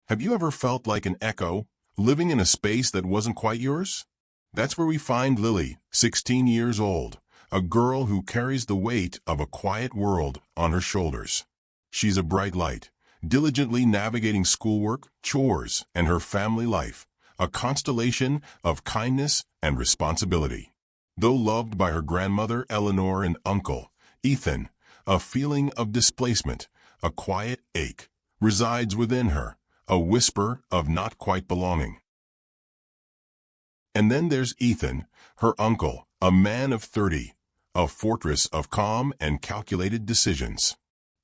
Have you ever felt like an echo, living in a space that wasn't quite yours? That's where we find Lily, 16 years old, a girl who carries the weight of a quiet world on her shoulders. She's a bright light, diligently navigating schoolwork, chores, and her family life, a constellation of kindness and responsibility. Though loved by her grandmother Eleanor and uncle, Ethan, a feeling of displacement, a quiet ache, resides within her, a whisper of not quite belonging. And then there's Ethan, her uncle, a man of 30, a fortress of calm and calculated decisions.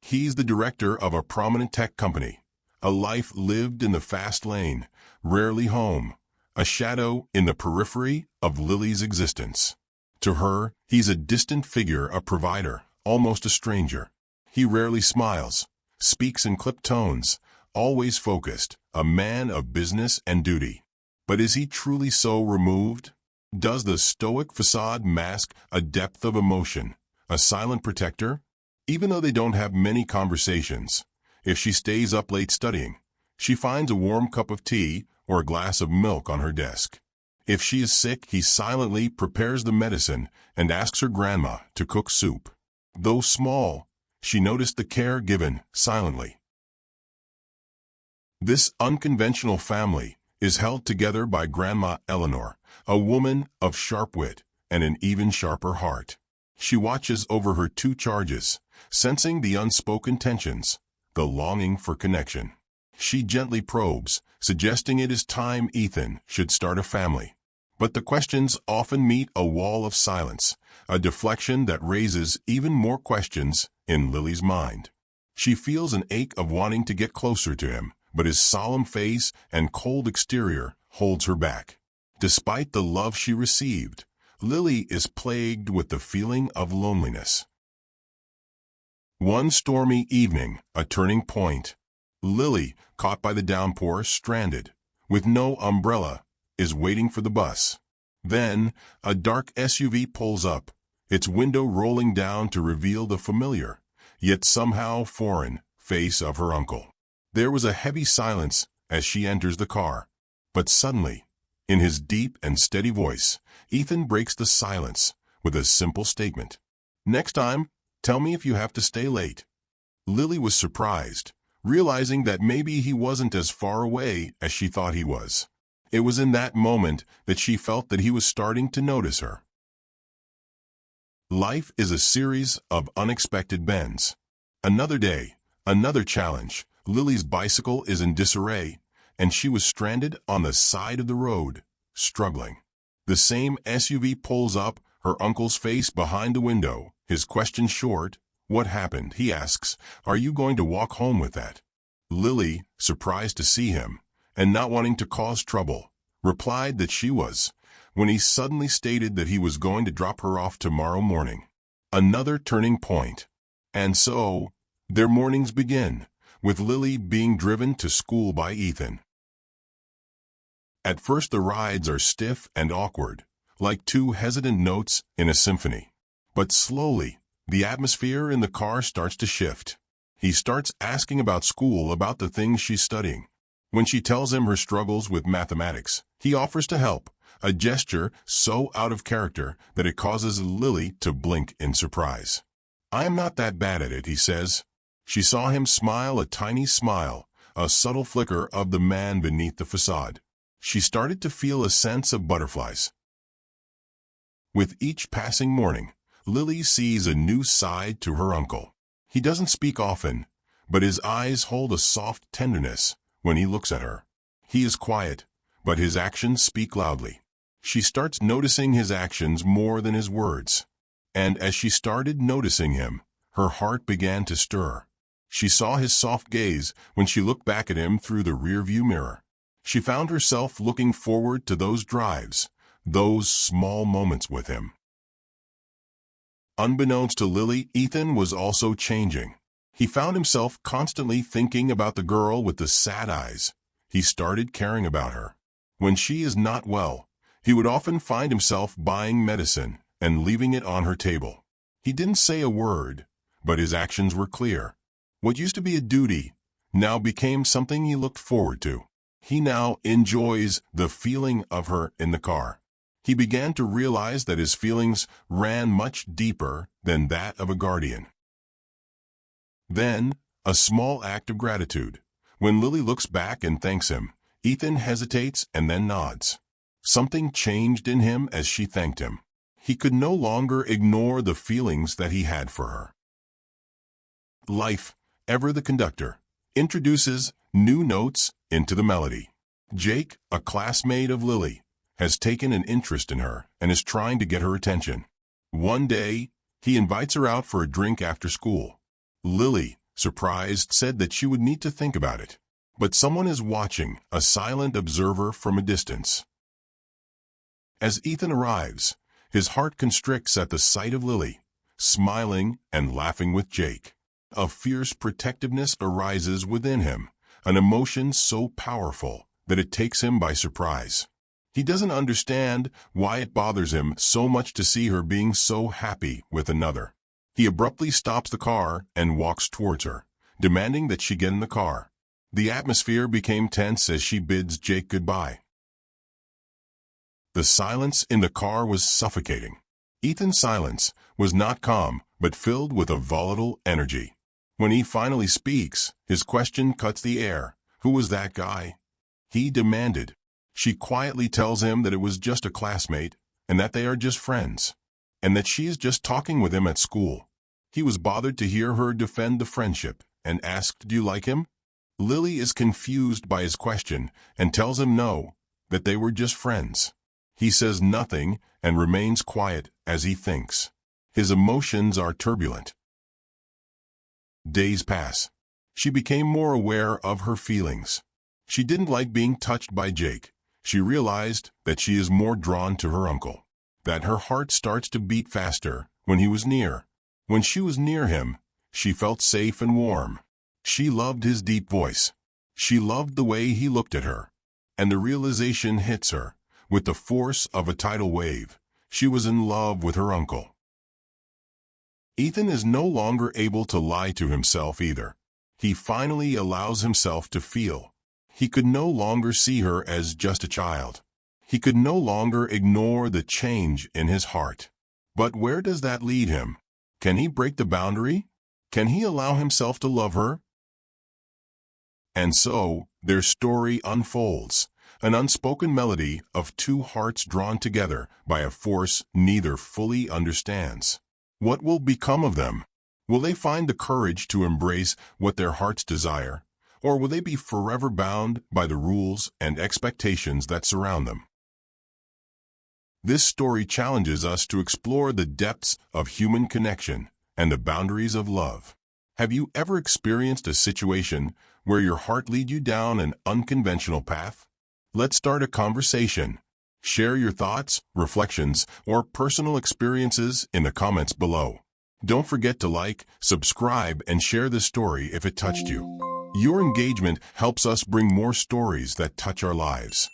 He's the director of a prominent tech company, a life lived in the fast lane, rarely home, a shadow in the periphery of Lily's existence. To her, he's a distant figure, a provider, almost a stranger. He rarely smiles, speaks in clipped tones, always focused, a man of business and duty. But is he truly so removed? Does the stoic facade mask a depth of emotion, a silent protector? Even though they don't have many conversations, if she stays up late studying, she finds a warm cup of tea or a glass of milk on her desk. If she is sick, he silently prepares the medicine and asks her grandma to cook soup. Though small, she noticed the care given silently. This unconventional family is held together by Grandma Eleanor, a woman of sharp wit and an even sharper heart. She watches over her two charges, sensing the unspoken tensions, the longing for connection. She gently probes, suggesting it is time Ethan should start a family. But the questions often meet a wall of silence, a deflection that raises even more questions in Lily's mind. She feels an ache of wanting to get closer to him, but his solemn face and cold exterior holds her back. Despite the love she received, Lily is plagued with the feeling of loneliness. One stormy evening, a turning point. Lily, caught by the downpour, stranded, with no umbrella, is waiting for the bus. Then, a dark SUV pulls up, its window rolling down to reveal the familiar, yet somehow foreign, face of her uncle. There was a heavy silence as she enters the car. But suddenly, in his deep and steady voice, Ethan breaks the silence with a simple statement. "Next time, tell me if you have to stay late." Lily was surprised, realizing that maybe he wasn't as far away as she thought he was. It was in that moment that she felt that he was starting to notice her. Life is a series of unexpected bends. Another day, another challenge. Lily's bicycle is in disarray, and she was stranded on the side of the road, struggling. The same SUV pulls up, her uncle's face behind the window, his question short. "What happened?" he asks. "Are you going to walk home with that?" Lily, surprised to see him, and not wanting to cause trouble, replied that she was, when he suddenly stated that he was going to drop her off tomorrow morning. Another turning point. And so, their mornings begin, with Lily being driven to school by Ethan. At first the rides are stiff and awkward, like two hesitant notes in a symphony. But slowly, the atmosphere in the car starts to shift. He starts asking about school, about the things she's studying. When she tells him her struggles with mathematics, he offers to help, a gesture so out of character that it causes Lily to blink in surprise. "I am not that bad at it," he says. She saw him smile, a tiny smile, a subtle flicker of the man beneath the facade. She started to feel a sense of butterflies. With each passing morning, Lily sees a new side to her uncle. He doesn't speak often, but his eyes hold a soft tenderness when he looks at her. He is quiet, but his actions speak loudly. She starts noticing his actions more than his words. And as she started noticing him, her heart began to stir. She saw his soft gaze when she looked back at him through the rearview mirror. She found herself looking forward to those drives, those small moments with him. Unbeknownst to Lily, Ethan was also changing. He found himself constantly thinking about the girl with the sad eyes. He started caring about her. When she is not well, he would often find himself buying medicine and leaving it on her table. He didn't say a word, but his actions were clear. What used to be a duty now became something he looked forward to. He now enjoys the feeling of her in the car. He began to realize that his feelings ran much deeper than that of a guardian. Then, a small act of gratitude. When Lily looks back and thanks him, Ethan hesitates and then nods. Something changed in him as she thanked him. He could no longer ignore the feelings that he had for her. Life, ever the conductor, introduces new notes into the melody. Jake, a classmate of Lily, has taken an interest in her and is trying to get her attention. One day, he invites her out for a drink after school. Lily, surprised, said that she would need to think about it. But someone is watching, a silent observer from a distance. As Ethan arrives, his heart constricts at the sight of Lily, smiling and laughing with Jake. A fierce protectiveness arises within him, an emotion so powerful that it takes him by surprise. He doesn't understand why it bothers him so much to see her being so happy with another. He abruptly stops the car and walks towards her, demanding that she get in the car. The atmosphere became tense as she bids Jake goodbye. The silence in the car was suffocating. Ethan's silence was not calm, but filled with a volatile energy. When he finally speaks, his question cuts the air. Who was that guy? He demanded. She quietly tells him that it was just a classmate, and that they are just friends, and that she is just talking with him at school. He was bothered to hear her defend the friendship, and asked, "Do you like him?" Lily is confused by his question, and tells him no, that they were just friends. He says nothing, and remains quiet as he thinks. His emotions are turbulent. Days pass. She became more aware of her feelings. She didn't like being touched by Jake. She realized that she is more drawn to her uncle, that her heart starts to beat faster when he was near. When she was near him, she felt safe and warm. She loved his deep voice. She loved the way he looked at her. And the realization hits her, with the force of a tidal wave. She was in love with her uncle. Ethan is no longer able to lie to himself either. He finally allows himself to feel. He could no longer see her as just a child. He could no longer ignore the change in his heart. But where does that lead him? Can he break the boundary? Can he allow himself to love her? And so, their story unfolds, an unspoken melody of two hearts drawn together by a force neither fully understands. What will become of them? Will they find the courage to embrace what their hearts desire? Or will they be forever bound by the rules and expectations that surround them? This story challenges us to explore the depths of human connection and the boundaries of love. Have you ever experienced a situation where your heart led you down an unconventional path? Let's start a conversation. Share your thoughts, reflections, or personal experiences in the comments below. Don't forget to like, subscribe, and share this story if it touched you. Your engagement helps us bring more stories that touch our lives.